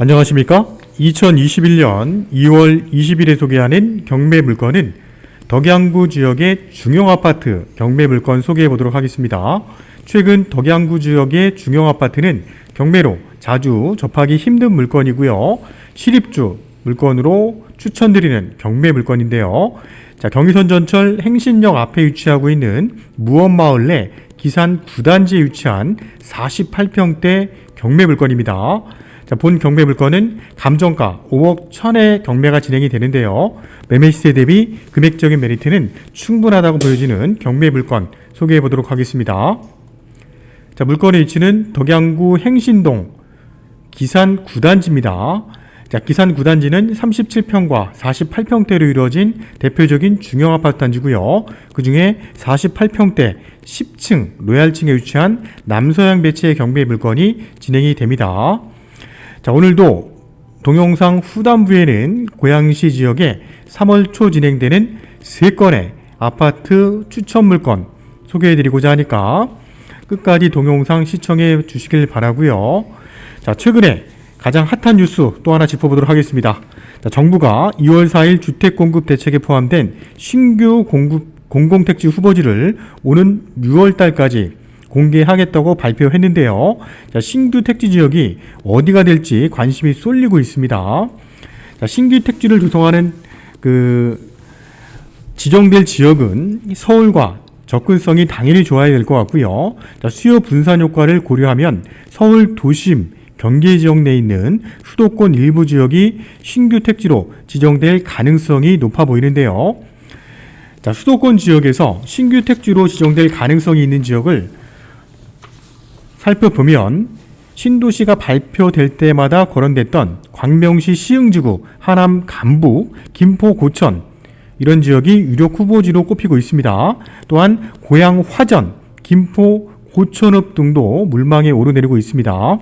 안녕하십니까? 2021년 2월 20일에 소개하는 경매 물건은 덕양구 지역의 중형 아파트 경매 물건 소개해 보도록 하겠습니다. 최근 덕양구 지역의 중형 아파트는 경매로 자주 접하기 힘든 물건이고요. 시립주 물건으로 추천드리는 경매 물건인데요. 경의선 전철 행신역 앞에 위치하고 있는 무원마을 내 기산 9단지에 위치한 48평대 경매 물건입니다. 본 경매 물건은 감정가 5억 1천의 경매가 진행이 되는데요. 매매 시세 대비 금액적인 메리트는 충분하다고 보여지는 경매 물건 소개해 보도록 하겠습니다. 물건의 위치는 덕양구 행신동 기산 9단지입니다. 기산 9단지는 37평과 48평대로 이루어진 대표적인 중형 아파트 단지고요. 그 중에 48평대 10층 로얄층에 위치한 남서양 배치의 경매 물건이 진행이 됩니다. 오늘도 동영상 후반부에는 고양시 지역에 3월 초 진행되는 3건의 아파트 추천 물건 소개해드리고자 하니까 끝까지 동영상 시청해 주시길 바라고요. 최근에 가장 핫한 뉴스 또 하나 짚어보도록 하겠습니다. 정부가 2월 4일 주택공급 대책에 포함된 신규 공공택지 후보지를 오는 6월 달까지 공개하겠다고 발표했는데요. 신규 택지 지역이 어디가 될지 관심이 쏠리고 있습니다. 신규 택지를 조성하는 지정될 지역은 서울과 접근성이 당연히 좋아야 될 것 같고요. 수요 분산 효과를 고려하면 서울 도심, 경기 지역 내에 있는 수도권 일부 지역이 신규 택지로 지정될 가능성이 높아 보이는데요. 수도권 지역에서 신규 택지로 지정될 가능성이 있는 지역을 살펴보면 신도시가 발표될 때마다 거론됐던 광명시 시흥지구, 하남 간북, 김포 고천 이런 지역이 유력 후보지로 꼽히고 있습니다. 또한 고양 화전, 김포 고천읍 등도 물망에 오르내리고 있습니다.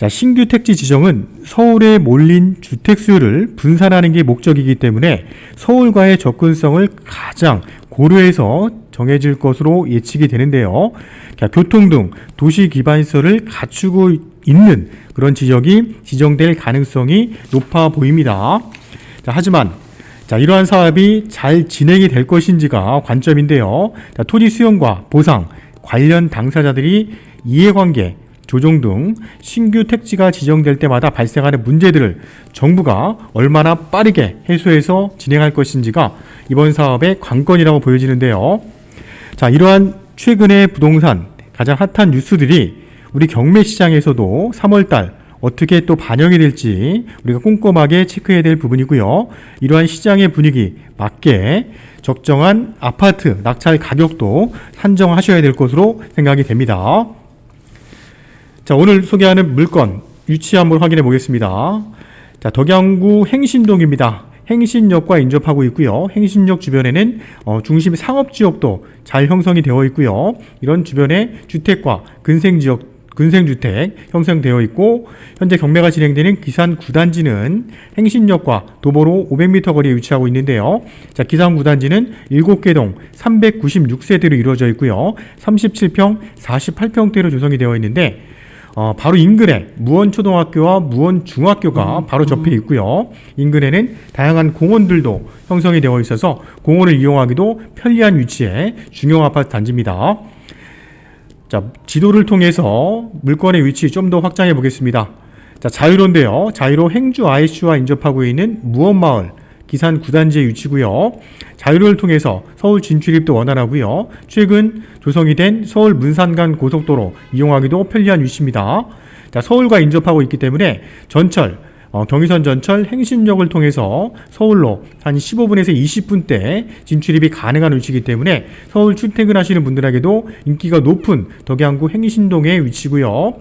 신규 택지 지정은 서울에 몰린 주택 수요를 분산하는 게 목적이기 때문에 서울과의 접근성을 가장 고려해서 정해질 것으로 예측이 되는데요. 교통 등 도시 기반시설을 갖추고 있는 그런 지역이 지정될 가능성이 높아 보입니다. 하지만 이러한 사업이 잘 진행이 될 것인지가 관점인데요. 토지 수용과 보상, 관련 당사자들이 이해관계, 조정 등 신규 택지가 지정될 때마다 발생하는 문제들을 정부가 얼마나 빠르게 해소해서 진행할 것인지가 이번 사업의 관건이라고 보여지는데요. 이러한 최근의 부동산 가장 핫한 뉴스들이 우리 경매 시장에서도 3월달 어떻게 또 반영이 될지 우리가 꼼꼼하게 체크해야 될 부분이고요. 이러한 시장의 분위기 맞게 적정한 아파트 낙찰 가격도 산정하셔야 될 것으로 생각이 됩니다. 오늘 소개하는 물건 위치 한번 확인해 보겠습니다. 덕양구 행신동입니다. 행신역과 인접하고 있고요. 행신역 주변에는 중심 상업지역도 잘 형성이 되어 있고요. 이런 주변에 주택과 근생주택 형성되어 있고, 현재 경매가 진행되는 기산 9단지는 행신역과 도보로 500m 거리에 위치하고 있는데요. 기산 9단지는 7개 동 396세대로 이루어져 있고요. 37평, 48평대로 조성이 되어 있는데 바로 인근에 무원초등학교와 무원중학교가 바로 접해 있고요. 인근에는 다양한 공원들도 형성이 되어 있어서 공원을 이용하기도 편리한 위치의 중형 아파트 단지입니다. 지도를 통해서 물건의 위치 좀 더 확장해 보겠습니다. 자유로인데요. 자유로 행주 IC와 인접하고 있는 무원마을 기산 9단지의 위치고요. 자유로를 통해서 서울 진출입도 원활하고요. 최근 조성이 된 서울 문산간 고속도로 이용하기도 편리한 위치입니다. 서울과 인접하고 있기 때문에 전철, 경의선 전철 행신역을 통해서 서울로 한 15분에서 20분대 진출입이 가능한 위치이기 때문에 서울 출퇴근하시는 분들에게도 인기가 높은 덕양구 행신동의 위치고요.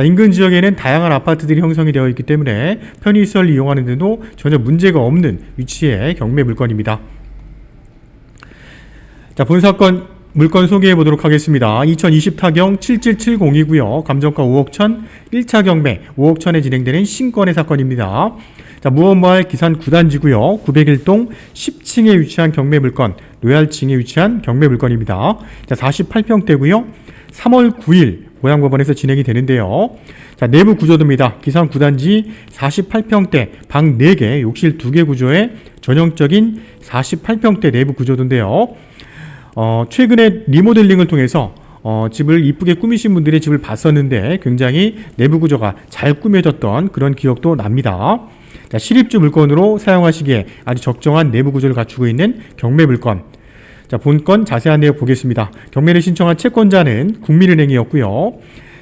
인근 지역에는 다양한 아파트들이 형성이 되어 있기 때문에 편의시설을 이용하는 데도 전혀 문제가 없는 위치의 경매 물건입니다. 본 사건 물건 소개해 보도록 하겠습니다. 2020타경 7770이고요. 감정가 5억 1천, 1차 경매 5억 1천에 진행되는 신건의 사건입니다. 무원마을 기산 9단지고요. 901동 10층에 위치한 경매 물건, 로얄층에 위치한 경매 물건입니다. 48평대고요. 3월 9일 고양법원에서 진행이 되는데요. 자, 내부 구조도입니다. 기산 9단지 48평대, 방 4개, 욕실 2개 구조의 전형적인 48평대 내부 구조도인데요. 최근에 리모델링을 통해서 집을 이쁘게 꾸미신 분들의 집을 봤었는데 굉장히 내부 구조가 잘 꾸며졌던 그런 기억도 납니다. 자, 실입주 물건으로 사용하시기에 아주 적정한 내부 구조를 갖추고 있는 경매 물건. 자, 본건 자세한 내용 보겠습니다. 경매를 신청한 채권자는 국민은행이었고요.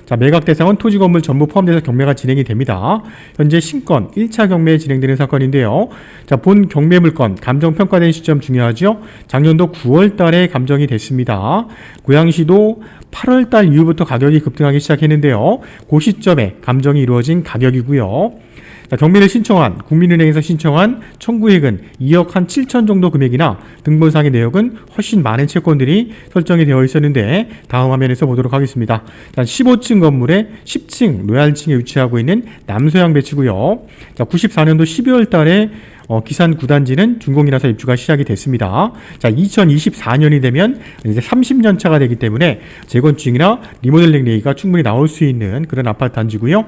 자, 매각 대상은 토지 건물 전부 포함돼서 경매가 진행이 됩니다. 현재 신건 1차 경매에 진행되는 사건인데요. 자, 본 경매 물건 감정 평가된 시점 중요하죠. 작년도 9월 달에 감정이 됐습니다. 고양시도 8월 달 이후부터 가격이 급등하기 시작했는데요. 그 시점에 감정이 이루어진 가격이고요. 자, 경매를 신청한 국민은행에서 신청한 청구액은 2억 한 7천 정도 금액이나 등본상의 내역은 훨씬 많은 채권들이 설정이 되어 있었는데 다음 화면에서 보도록 하겠습니다. 자, 15층 건물의 10층 로얄층에 위치하고 있는 남서양 배치고요. 자, 94년도 12월 달에 기산 9단지는 준공이라서 입주가 시작이 됐습니다. 자, 2024년이 되면 이제 30년 차가 되기 때문에 재건축이나 리모델링 얘기가 충분히 나올 수 있는 그런 아파트 단지고요.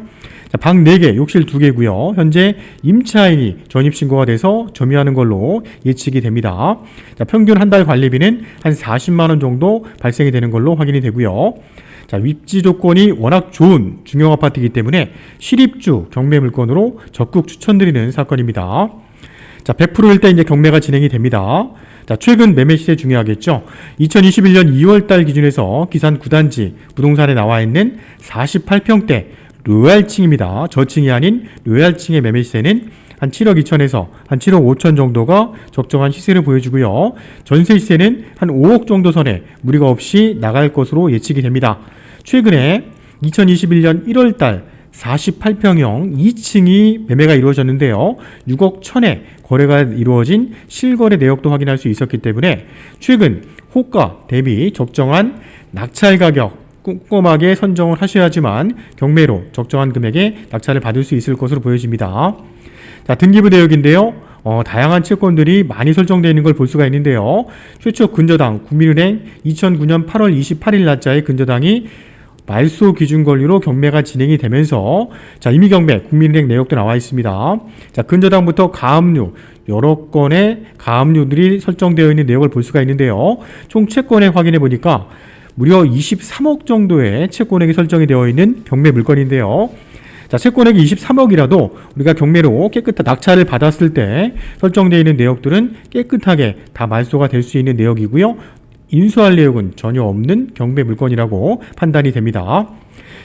자, 방 4개, 욕실 2개고요. 현재 임차인이 전입신고가 돼서 점유하는 걸로 예측이 됩니다. 자, 평균 한 달 관리비는 한 40만 원 정도 발생이 되는 걸로 확인이 되고요. 자, 입지 조건이 워낙 좋은 중형 아파트이기 때문에 실입주 경매 물건으로 적극 추천드리는 사건입니다. 자, 100%일 때 이제 경매가 진행이 됩니다. 자, 최근 매매 시세 중요하겠죠. 2021년 2월 달 기준에서 기산 9단지 부동산에 나와 있는 48평대 로얄층입니다. 저층이 아닌 로얄층의 매매 시세는 한 7억 2천에서 한 7억 5천 정도가 적정한 시세를 보여주고요. 전세 시세는 한 5억 정도 선에 무리가 없이 나갈 것으로 예측이 됩니다. 최근에 2021년 1월 달 48평형 2층이 매매가 이루어졌는데요. 6억 1천에 거래가 이루어진 실거래 내역도 확인할 수 있었기 때문에 최근 호가 대비 적정한 낙찰 가격 꼼꼼하게 선정을 하셔야지만 경매로 적정한 금액의 낙찰을 받을 수 있을 것으로 보여집니다. 자, 등기부 내역인데요. 다양한 채권들이 많이 설정되어 있는 걸 볼 수가 있는데요. 최초 근저당 국민은행 2009년 8월 28일 날짜에 근저당이 말소 기준 권리로 경매가 진행이 되면서 자, 임의경매 국민은행 내역도 나와 있습니다. 자, 근저당부터 가압류 여러 건의 가압류들이 설정되어 있는 내역을 볼 수가 있는데요. 총 채권액 확인해 보니까 무려 23억 정도의 채권액이 설정이 되어 있는 경매 물건인데요. 자, 채권액이 23억이라도 우리가 경매로 깨끗한 낙찰을 받았을 때 설정되어 있는 내역들은 깨끗하게 다 말소가 될 수 있는 내역이고요. 인수할 내역은 전혀 없는 경매 물건이라고 판단이 됩니다.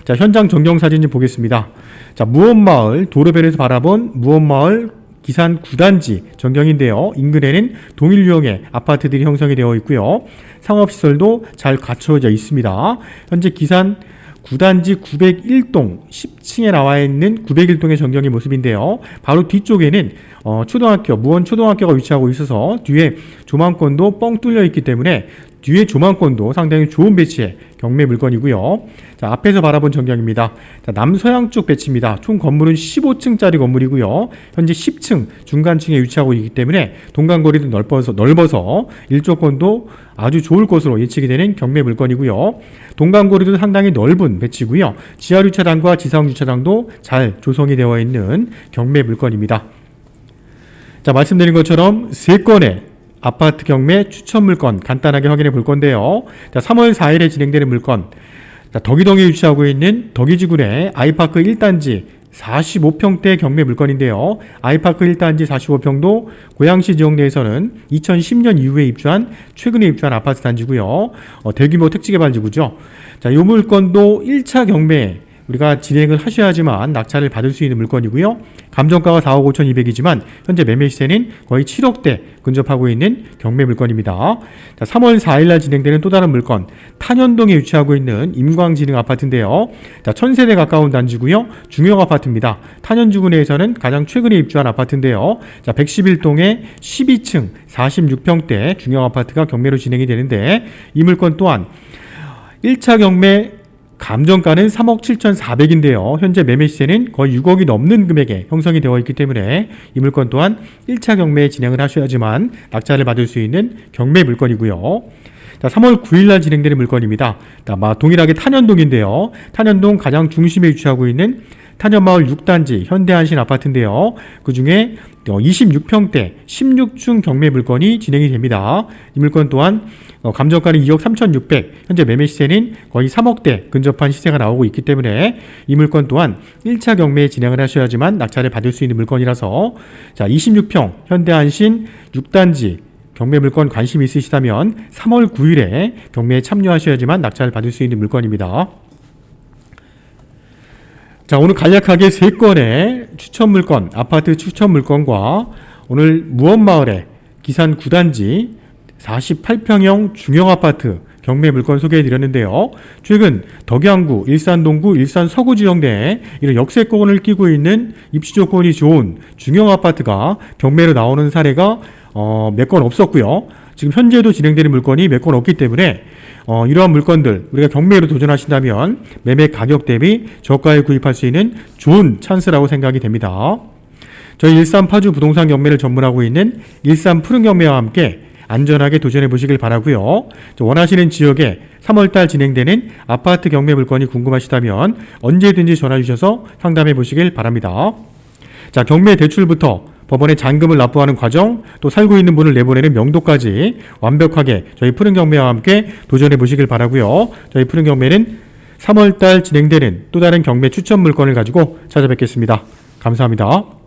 자, 현장 전경 사진 좀 보겠습니다. 자, 무원마을 도로변에서 바라본 무원마을 기산 9단지 전경인데요. 인근에는 동일 유형의 아파트들이 형성이 되어 있고요. 상업시설도 잘 갖춰져 있습니다. 현재 기산 9단지 901동 10층에 나와 있는 901동의 전경의 모습인데요. 바로 뒤쪽에는 초등학교, 무원초등학교가 위치하고 있어서 뒤에 조망권도 뻥 뚫려 있기 때문에 뒤에 조망권도 상당히 좋은 배치의 경매 물건이고요. 자, 앞에서 바라본 전경입니다. 자, 남서양 쪽 배치입니다. 총 건물은 15층짜리 건물이고요. 현재 10층 중간층에 위치하고 있기 때문에 동간거리도 넓어서 일조권도 아주 좋을 것으로 예측이 되는 경매 물건이고요. 동간거리도 상당히 넓은 배치고요. 지하주차장과 지상주차장도 잘 조성이 되어 있는 경매 물건입니다. 자, 말씀드린 것처럼 3건의 아파트 경매 추천 물건 간단하게 확인해 볼 건데요. 자, 3월 4일에 진행되는 물건. 자, 덕이동에 위치하고 있는 덕이지구내 아이파크 1단지 45평대 경매 물건인데요. 아이파크 1단지 45평도 고양시 지역 내에서는 2010년 이후에 최근에 입주한 아파트 단지고요. 대규모 택지개발지구죠. 자, 이 물건도 1차 경매 우리가 진행을 하셔야지만 낙찰을 받을 수 있는 물건이고요. 감정가가 4억 5,200이지만 현재 매매 시세는 거의 7억대 근접하고 있는 경매 물건입니다. 자, 3월 4일날 진행되는 또 다른 물건 탄현동에 위치하고 있는 임광진흥 아파트인데요. 자, 1000세대 가까운 단지고요. 중형 아파트입니다. 탄현주구 내에서는 가장 최근에 입주한 아파트인데요. 자, 111동에 12층 46평대 중형 아파트가 경매로 진행이 되는데 이 물건 또한 1차 경매 감정가는 3억 7,400인데요. 현재 매매 시세는 거의 6억이 넘는 금액에 형성이 되어 있기 때문에 이 물건 또한 1차 경매에 진행을 하셔야지만 낙찰을 받을 수 있는 경매 물건이고요. 자, 3월 9일 날 진행되는 물건입니다. 자, 동일하게 탄현동인데요. 탄현동 가장 중심에 위치하고 있는 탄현마을 6단지 현대한신 아파트인데요. 그 중에 26평대 16층 경매 물건이 진행이 됩니다. 이 물건 또한 감정가는 2억 3,600, 현재 매매 시세는 거의 3억대 근접한 시세가 나오고 있기 때문에 이 물건 또한 1차 경매에 진행을 하셔야지만 낙찰을 받을 수 있는 물건이라서, 자, 26평 현대한신 6단지 경매 물건 관심 있으시다면 3월 9일에 경매에 참여하셔야지만 낙찰을 받을 수 있는 물건입니다. 자, 오늘 간략하게 3건의 추천 물건, 아파트 추천 물건과 오늘 무원마을의 기산 9단지 48평형 중형 아파트 경매 물건 소개해 드렸는데요. 최근 덕양구, 일산 동구, 일산 서구 지역 내에 이런 역세권을 끼고 있는 입지 조건이 좋은 중형 아파트가 경매로 나오는 사례가 몇 건 없었고요. 지금 현재도 진행되는 물건이 몇 건 없기 때문에 이러한 물건들 우리가 경매로 도전하신다면 매매 가격 대비 저가에 구입할 수 있는 좋은 찬스라고 생각이 됩니다. 저희 일산 파주 부동산 경매를 전문하고 있는 일산 푸른 경매와 함께 안전하게 도전해 보시길 바라고요. 원하시는 지역에 3월달 진행되는 아파트 경매 물건이 궁금하시다면 언제든지 전화 주셔서 상담해 보시길 바랍니다. 자, 경매 대출부터 법원에 잔금을 납부하는 과정, 또 살고 있는 분을 내보내는 명도까지 완벽하게 저희 푸른 경매와 함께 도전해 보시길 바라고요. 저희 푸른 경매는 3월달 진행되는 또 다른 경매 추천 물건을 가지고 찾아뵙겠습니다. 감사합니다.